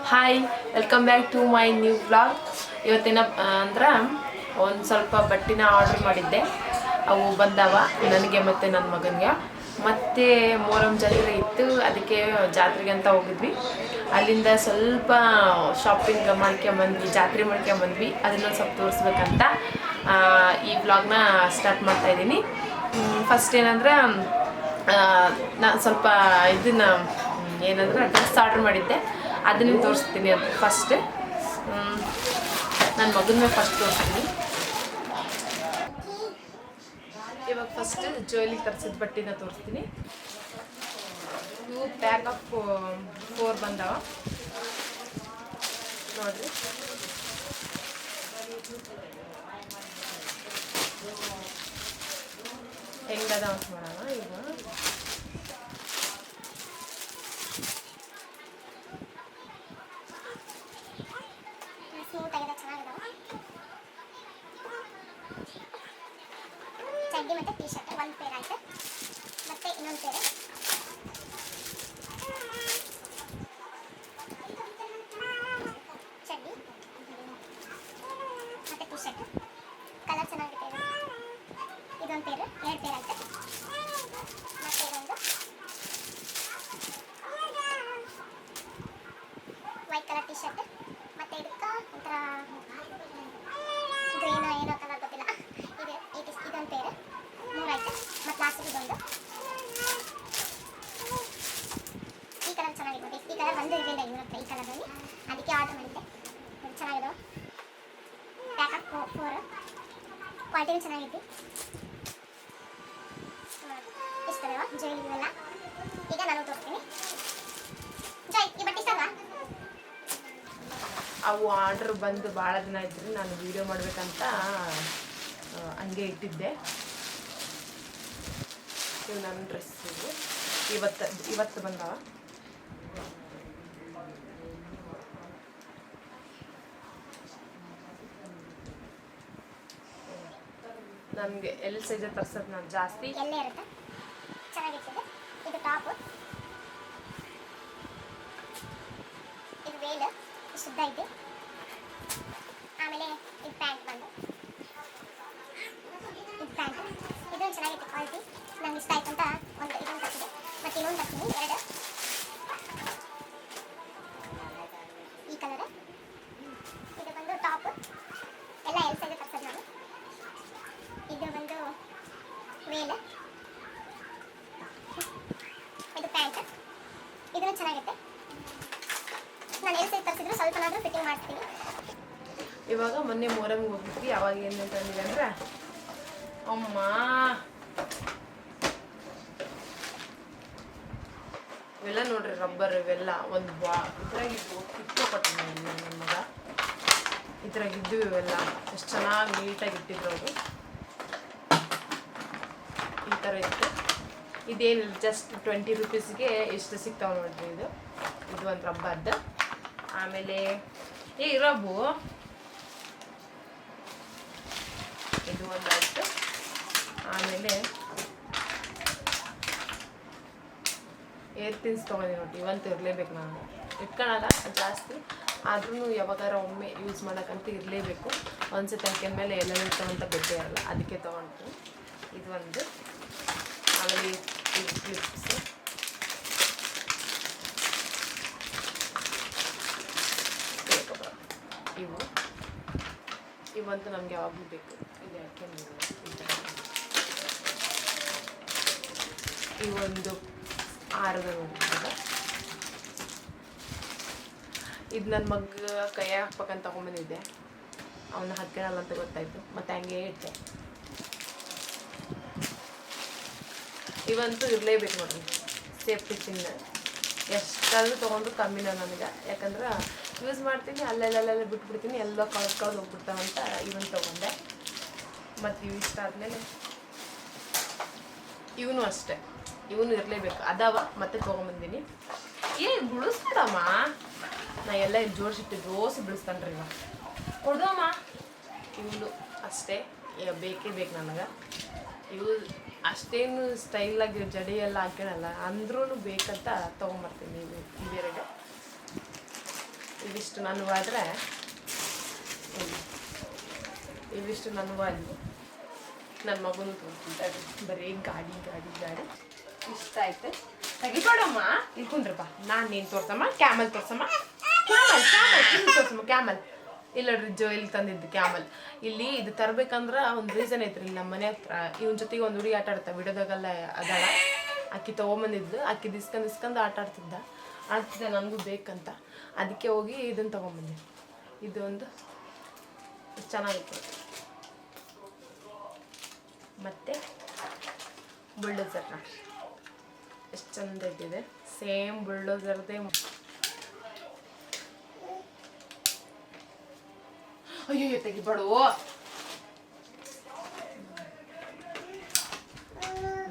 Hi, welcome back to my new vlog. ಇವತ್ತಿನ ಅಂದ್ರೆ ಒಂದು ಸ್ವಲ್ಪ ಬಟ್ಟೆನ ಆರ್ಡ್ರ್ ಮಾಡಿದ್ದೆ. ಅವು ಬಂದವ ನನಗೆ ಮತ್ತು ನನ್ನ ಮಗನಿಗೆ. ಮತ್ತು ಮೊಹರಂ ಜಾತ್ರೆ ಇತ್ತು, ಅದಕ್ಕೆ ಜಾತ್ರೆಗೆ ಅಂತ ಹೋಗಿದ್ವಿ. ಅಲ್ಲಿಂದ ಸ್ವಲ್ಪ ಶಾಪಿಂಗ್ ಮಾಡ್ಕೊಂಬಂದ್ವಿ, ಜಾತ್ರೆ ಮಾಡ್ಕೊಂಬಂದ್ವಿ. ಅದನ್ನು ಸ್ವಲ್ಪ ತೋರಿಸ್ಬೇಕಂತ ಈ ವ್ಲಾಗ್ನ ಸ್ಟಾರ್ಟ್ ಮಾಡ್ತಾಯಿದ್ದೀನಿ. ಫಸ್ಟ್ ಏನಂದ್ರೆ ನಾನು ಸ್ವಲ್ಪ ಇದನ್ನು ಏನಂದ್ರೆ ಡ್ರೆಸ್ ಆರ್ಡ್ರ್ ಮಾಡಿದ್ದೆ, ಅದನ್ನು ತೋರಿಸ್ತೀನಿ. ಅದು ಫಸ್ಟ್ ನನ್ನ ಮಗನ ಫಸ್ಟ್ ತೋರಿಸ್ತೀನಿ. ಇವಾಗ ಫಸ್ಟ್ ಜುವೆಲಿಗೆ ತರಿಸಿದ ಬಟ್ಟೆನ ತೋರಿಸ್ತೀನಿ. ಇವು ಪ್ಯಾಕ್ ಆಫ್ 4 ಬಂದವ ನೋಡಿರಿ. ಹೆಂಗದ ಅಂತ ಮಾಡೋಣ. ಈಗ ಚಡ್ಡಿ ಮತ್ತು ಟೀ ಶರ್ಟ್ ಒಂದು ಪೇರ್ ಆಯ್ತು. ಮತ್ತೆ ಇನ್ನೊಂದು ಪೇರ್ ಚಡ್ಡಿ ಮತ್ತು ಟೀ ಶರ್ಟ್ ಕಲರ್ ಚೆನ್ನಾಗಿದೆ. ಇದೊಂದು ಪೇರು 2 ಪೇರ್ ಆಯ್ತು. ಮತ್ತೆ ಇದೊಂದು ವೈಟ್ ಕಲರ್ ಟೀ ಶರ್ಟ್. ಮತ್ತೆ ಇದಕ್ಕೆ ಒಂಥರ ಗ್ರೀನ್ ಏನೋ ಕಲರ್ ಗೊತ್ತಿಲ್ಲ. ಇದೊಂದು ಪೇರು 3 ಆಯ್ತು. ಮತ್ತು ಲಾಸ್ಟಿಗೆ ಇದೊಂದು ಈ ಕಲರ್ ಚೆನ್ನಾಗಿದೆ ನೋಡಿ. ಈ ಕಲರ್ ಒಂದು ಇರಲಿಲ್ಲ ಇವ್ರ ಹತ್ರ ಈ ಕಲರಲ್ಲಿ, ಅದಕ್ಕೆ ಆರ್ಡರ್ ಮಾಡಿದ್ದೆ. ಚೆನ್ನಾಗಿದಾವೆ. ಪ್ಯಾಕ್ ಆಫ್ 4 ಕ್ವಾಲಿಟಿನೂ ಚೆನ್ನಾಗಿತ್ತು. ಇಷ್ಟದವ ಜುವೆಲ್ ಇವೆಲ್ಲ. ಈಗ ನಾನು ತೋರಿಸ್ತೀನಿ. ಜಾಯ್ ಈ ಬಟ್ಟೆ ಇಷ್ಟಲ್ವಾ? ಅವು ಆರ್ಡ್ರ್ ಬಂದು ಭಾಳ ದಿನ ಇದ್ರಿ, ನಾನು ವೀಡಿಯೋ ಮಾಡಬೇಕಂತ ಹಂಗೆ ಇಟ್ಟಿದ್ದೆ. ಇವು ನನ್ನ ಡ್ರೆಸ್ಸು ಇವತ್ತು ಬಂದವ. ನನಗೆ ಎಲ್ ಸೈಜ್ ತರ್ಸೋದು ನಾನು ಜಾಸ್ತಿ. ಎಲ್ಲೇ ಇರುತ್ತೆ, ಚೆನ್ನಾಗಿರ್ತದೆ. ಇದು ಟಾಪ್, ಇದು ವೇಲ್ ಶುದ್ಧ ಇದೆ. ಆಮೇಲೆ ಇದು ಪ್ಯಾಂಟ್ ಬಂದು ಇದು ಪ್ಯಾಂಟ್, ಇದೊಂದು ಚೆನ್ನಾಗಿತ್ತು ಕ್ವಾಲಿಟಿ. ನಂಗೆ ಇಷ್ಟ ಆಯ್ತು ಅಂತ ಒಂದು ಇದೊಂದು ತರ್ಸಿದೆ. ಮತ್ತು ಇನ್ನೊಂದು ತರ್ತೀನಿ 2 ಈ ಕಲರ್. ಇದು ಬಂದು ಟಾಪ್, ಎಲ್ಲ ಎಲ್ ಸೈಜ್ ತರ್ಸೋದು ನಾನು. ಇದು ಬಂದು ವೇಲ್, ಇದು ಪ್ಯಾಂಟ್, ಇದನ್ನು ಚೆನ್ನಾಗಿರುತ್ತೆ. ನಾನು ಎಲ್ ಸೈಜ್ ತರಿಸಿದ್ರು ಸ್ವಲ್ಪನಾದರೂ ಫಿಟ್ಟಿಂಗ್ ಮಾಡ್ತೀನಿ. ಇವಾಗ ಮೊನ್ನೆ ಮೊಹರಂಗೆ ಹೋಗಿದ್ವಿ. ಅವಾಗ ಏನು ತಂದಿದೆ ಅಂದ್ರೆ ಅಮ್ಮ ಇವೆಲ್ಲ ನೋಡ್ರಿ, ರಬ್ಬರ್ ಇವೆಲ್ಲ ಒಂದು ಇದ್ರಾಗಿದ್ದು ಕಿತ್ತು ಕೊಟ್ಟಿದ್ದೆ ನನ್ನ ಮಗ. ಇದ್ರಾಗಿದ್ದು ಇವೆಲ್ಲ ಎಷ್ಟು ಚೆನ್ನಾಗಿ ನೀಟಾಗಿ ಇಟ್ಟಿದ್ರು ಅವರು. ಈ ಥರ ಇತ್ತು. ಇದೇನಿಲ್ಲ, ಜಸ್ಟ್ 20 ರೂಪೀಸ್ಗೆ ಎಷ್ಟು ಸಿಗ್ತಾವೆ ನೋಡ್ರಿ. ಇದು ಒಂದು ರಬ್ಬರ್ದು. ಆಮೇಲೆ ರಬ್ಬು ಇದು ಒಂದು ಆಯಿತು. ಆಮೇಲೆ ಏರ್ ಪಿನ್ಸ್ ತೊಗೊಂಡು ನೋಡಿ. ಇವಂತೂ ಇರಲೇಬೇಕು. ನಾನು ಇಟ್ಕೊಳ್ಳಲ್ಲ ಜಾಸ್ತಿ, ಆದ್ರೂ ಯಾವಾಗಾರ ಒಮ್ಮೆ ಯೂಸ್ ಮಾಡೋಕ್ಕಂತೂ ಇರಲೇಬೇಕು. ಒಂದ್ಸತಿ ಹಾಕ್ಯಂದ್ಮೇಲೆ ಎಲ್ಲ ಇರ್ತಾವಂತ ಗೊತ್ತೇ ಇರಲ್ಲ, ಅದಕ್ಕೆ ತೊಗೊಂಡು. ಇದು ಒಂದು. ಆಮೇಲೆ ಇದು ಕ್ಲಿಪ್ಸ್. ಇವಂತೂ ನಮ್ಗೆ ಯಾವಾಗಲೂ ಬೇಕು. ಇದು ಹಾಕ್ಯಂದಿಲ್ಲ. ಇವೊಂದು 6 ನೋಡ್ತಿದ್ದ. ಇದು ನನ್ನ ಮಗ ಕೈಯಾಗ ಹಾಕ್ಬೇಕಂತ ತಗೊಂಬಂದಿದ್ದೆ. ಅವನ್ನ ಹಾಕ್ಕೊಳ್ಳಲ್ಲ ಅಂತ ಗೊತ್ತಾಯ್ತು, ಮತ್ತು ಹಂಗೆ ಇಟ್ಟೆ. ಇವಂತೂ ಇರಲೇಬೇಕು ನೋಡ್ರಿ, ಸೇಫ್ಟಿ ಪಿನ್. ಎಷ್ಟಾದರೂ ತೊಗೊಂಡ್ರು ಕಮ್ಮಿನ ನನಗೆ, ಯಾಕಂದ್ರೆ ಯೂಸ್ ಮಾಡ್ತೀನಿ, ಅಲ್ಲೆಲ್ಲ ಬಿಟ್ಬಿಡ್ತೀನಿ, ಎಲ್ಲ ಕಳ್ದು ಹೋಗ್ಬಿಡ್ತಾವಂತ ಇವನ್ ತೊಗೊಂಡೆ. ಮತ್ತು ಇವು ಇಷ್ಟ ಆದಮೇಲೆ ಇವನು ಅಷ್ಟೆ, ಇವನು ಇರಲೇಬೇಕು. ಅದಾವ ಮತ್ತೆ ತೊಗೊಂಬಂದಿನಿ. ಬಿಡಿಸ್ಬಿಡಮ್ಮ, ನಾ ಎಲ್ಲ ಇಲ್ಲಿ ಜೋಡಿಸಿಟ್ಟು ದೋಸೆ ಬಿಡಿಸ್ತಾನ್ರಿ ಇವ. ಕೊಡ್ದಮ್ಮ. ಇವನು ಅಷ್ಟೇ, ಬೇಕೇ ಬೇಕು ನನಗೆ. ಇವು ಅಷ್ಟೇನು ಸ್ಟೈಲಾಗಿ ಜಡಿ ಎಲ್ಲ ಹಾಕ್ಯಣಲ್ಲ, ಅಂದ್ರೂ ಬೇಕಂತ ತೊಗೊಂಬರ್ತೀನಿ. ಇವೆರಡು ಇವಿಷ್ಟು ನನಗಾದರೆ ಇವಿಷ್ಟು ನನಗೂ ನನ್ನ ಮಗನು ತೋರಿಸ್ತಾರೆ ಬರೀ ಗಾಡಿ ಗಾಡಿ ಗಾಡಿ ಇಷ್ಟ ಆಯ್ತು ತೆಗಿಬೇಡಮ್ಮ ಇಲ್ಕೊಂಡ್ರಪ್ಪ ನಾನು ನೀನು ತೋರ್ಸಮ್ಮ ಕ್ಯಾಮಲ್ ತೋರ್ಸಮ್ಮ ಕ್ಯಾಮಲ್ ಇಲ್ಲ ರಿಜ್ಜು ಇಲ್ಲಿ ತಂದಿದ್ದು ಕ್ಯಾಮಲ್ ಇಲ್ಲಿ ಇದು ತರ್ಬೇಕಂದ್ರೆ ಒಂದು ರೀಸನ್ ಐತ್ರಿ ಇಲ್ಲಿ ನಮ್ಮ ಮನೆ ಹತ್ರ ಇವನ್ ಜೊತೆಗೆ ಒಂದು ಹುಡುಗಿ ಆಟ ಆಡ್ತಾ ವಿಡಿಯೋದಾಗೆಲ್ಲ ಅದಾಳ ಅಕ್ಕಿ ತೊಗೊಂಬಂದಿದ್ದು ಅಕ್ಕಿ ದಿಸ್ಕೊಂಡು ಆಟ ಆಡ್ತಿದ್ದೆ ನನಗೂ ಬೇಕಂತ ಅದಕ್ಕೆ ಹೋಗಿ ಇದನ್ನು ತೊಗೊಂಬಂದೆ ಇದು ಒಂದು ಚೆನ್ನಾಗಿತ್ತು ಮತ್ತು ಬುಲ್ಡೋಸರ್ ನೋಡ್ರಿ ಎಷ್ಟು ಚಂದ ಇದ್ದಿದೆ ಸೇಮ್ ಬುಲ್ಡೋಸರ್ದೇ ಅಯ್ಯೋ ತೆಗಿಬೇಡು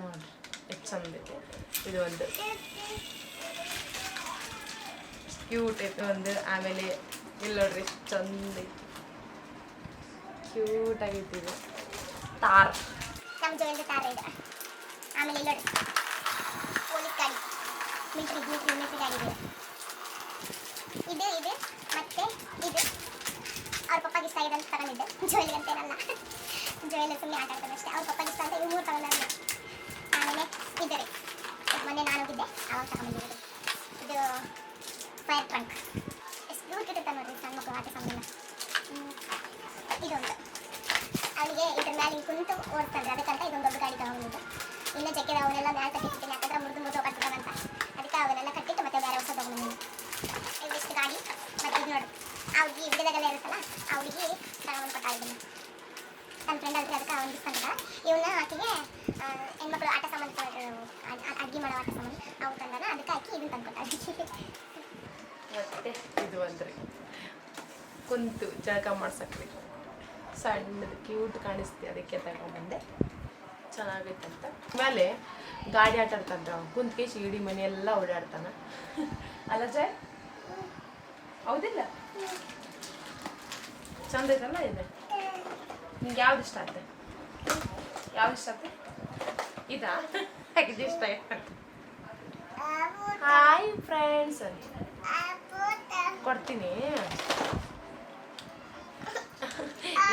ನೋಡ್ರಿ ಎಷ್ಟು ಚಂದ ಐತೆ ಇದು ಒಂದು ಕ್ಯೂಟ್ ಐತೆ ಒಂದು ಆಮೇಲೆ ಇಲ್ಲಿ ನೋಡ್ರಿ ಎಷ್ಟು ಚಂದ ಐತಿ ಕ್ಯೂಟ್ ಆಗೈತಿ ಇದು ತಾರ್ ನಮ್ಮ ಜೊತೆ ತಾರ ಇದೆ ಆಮೇಲೆ ಇಲ್ಲಿ ನೋಡಿ ಪೊಲೀಸ್ ಗಾಡಿ ಮಿಲಿಟರಿ ಗಾಡಿ ಇದೆ ಇದು ಮತ್ತೆ ಇದು ಅವ್ರ ಪಪ್ಪಾಗೆ ಇಷ್ಟ ಆಗಿದೆ ಅಂತ ತಗೊಂಡಿದ್ದೆ ಜೋಯಿಲ್ ಅಂತೇನಲ್ಲ ಜೋಯಿಲ್ ಸುಮ್ಮನೆ ಆಟ ಆಡ್ತಾನೆ ಅಷ್ಟೇ ಅವ್ರ ಪಪ್ಪಾಗೆ ಇಷ್ಟ ಅಂತ ಇವು 3 ತಗೊಂಡ ಆಮೇಲೆ ಇದೆ ರೀ ಮೊನ್ನೆ ನಾನು ಹೋಗಿದ್ದೆ ಆವಾಗ ತಗೊಂಡಿರೋದು ಇದು ಫೈರ್ ಟ್ರಂಕ್ ಎಷ್ಟು ಕ್ಯೂಟ್ ಇರುತ್ತೆ ನೋಡ್ರಿ ಸಣ್ಣ ಮಕ್ಕಳು ಆಟ ಸಾಮಾನು ಇದೊಂದು ಅವಳಿಗೆ ಇದ್ರ ಮೇಲೆ ಹಿಂಗೆ ಕುಂತು ಓಡಿಸ್ತಾರೆ ಅದಕ್ಕಂತ ಇದೊಂದು ದೊಡ್ಡ ಗಾಡಿ ತಗೊಂಡಿದ್ದು ಇನ್ನು ಜಗ್ಗೆದ ಅವನ್ನೆಲ್ಲ ಮ್ಯಾಲೆ ಕಟ್ಟಿರ್ತೀನಿ ಯಾಕಂದ್ರೆ ಮುರಿದು ಹೋಗ್ಬಿಡ್ತಾವಂತ ಅದಕ್ಕೆ ಅವನ್ನೆಲ್ಲ ಕಟ್ಟಿಟ್ಟು ಮತ್ತೆ ಬೇರೆ ಹೊಸ ತಗೊಂಡಿದ್ದೀನಿ ಇವಿಷ್ಟು ಗಾಡಿ ಮತ್ತು ಇದು ನೋಡಿ ಆ ಹುಡುಗಿ ವಿಡಿಯೋದಾಗೆಲ್ಲ ಇರುತ್ತಲ್ಲ ಆ ಹುಡುಗಿ ತಗೊಂಡು ಕೊಟ್ಟಾಗಿದ್ದೀನಿ ನನ್ನ ಫ್ರೆಂಡ್ ಅಲ್ರಿ ಅದಕ್ಕೆ ಅವ್ನು ಇಸ್ಕೊಂಡ ಇವನ್ನ ಆಕೆಗೆ ಹೆಣ್ಮಕ್ಳು ಆಟ ಸಾಮಾನು ಅಡುಗೆ ಮಾಡೋ ಆಟ ಸಾಮಾನು ಅವು ತಂದಾನ ಅದಕ್ಕೆ ಆಕಿ ಇದನ್ನು ತಂದು ಕೊಟ್ಟಾಗಿ ಮತ್ತೆ ಇದು ಅಂದ್ರಿ ಕುಂತು ಜಳಕ ಮಾಡ್ಸಕ್ರಿ ಸಣ್ಣದು ಕ್ಯೂಟ್ ಕಾಣಿಸ್ತಿ ಅದಕ್ಕೆ ತಗೊಂಡ್ಬಂದೆ ಚೆನ್ನಾಗೈತಂತ ಆಮೇಲೆ ಗಾಡಿ ಆಟ ಆಡ್ತಾನ ಕುಂತ್ಕೇಶಿ ಇಡೀ ಮನೆಯೆಲ್ಲ ಓಡಾಡ್ತಾನ ಅಲ್ಲ ಜಯ್ ಹೌದಿಲ್ಲ ಚಂದ ಐತಲ್ಲ ಇದೆ ನಿಂಗೆ ಯಾವ್ದು ಇಷ್ಟ ಆಗುತ್ತೆ ಯಾವ್ದು ಇಷ್ಟ ಆಗುತ್ತೆ ಇದಾ ಇದು ಇಷ್ಟ ಆಯ್ತು ಹಾಯ್ ಫ್ರೆಂಡ್ಸ್ ಕೊಡ್ತೀನಿ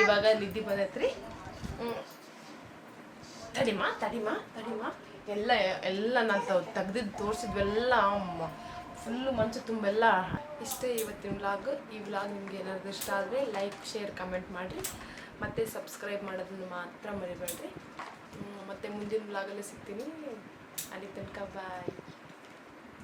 ಇವಾಗ ನಿದ್ದೆ ಬಂದೈತ್ರಿ ತಡಿಮಾ ಎಲ್ಲ ನಾನು ತೆಗ್ದಿದ್ದು ತೋರಿಸಿದ್ವೆಲ್ಲ ಫುಲ್ಲು ಮಂಚು ತುಂಬೆಲ್ಲ ಇಷ್ಟೇ ಇವತ್ತಿನ ವ್ಲಾಗ್ ಈ ವ್ಲಾಗ್ ನಿಮ್ಗೆ ಏನಾದ್ರು ಇಷ್ಟ ಆದರೆ ಲೈಕ್ ಶೇರ್ ಕಮೆಂಟ್ ಮಾಡಿರಿ ಮತ್ತು ಸಬ್ಸ್ಕ್ರೈಬ್ ಮಾಡೋದನ್ನು ಮಾತ್ರ ಮರಿಬೇಡ್ರಿ ಮತ್ತು ಮುಂದಿನ ವ್ಲಾಗಲ್ಲಿ ಸಿಗ್ತೀನಿ ಅಲ್ಲಿ ತನಕ ಬಾಯ್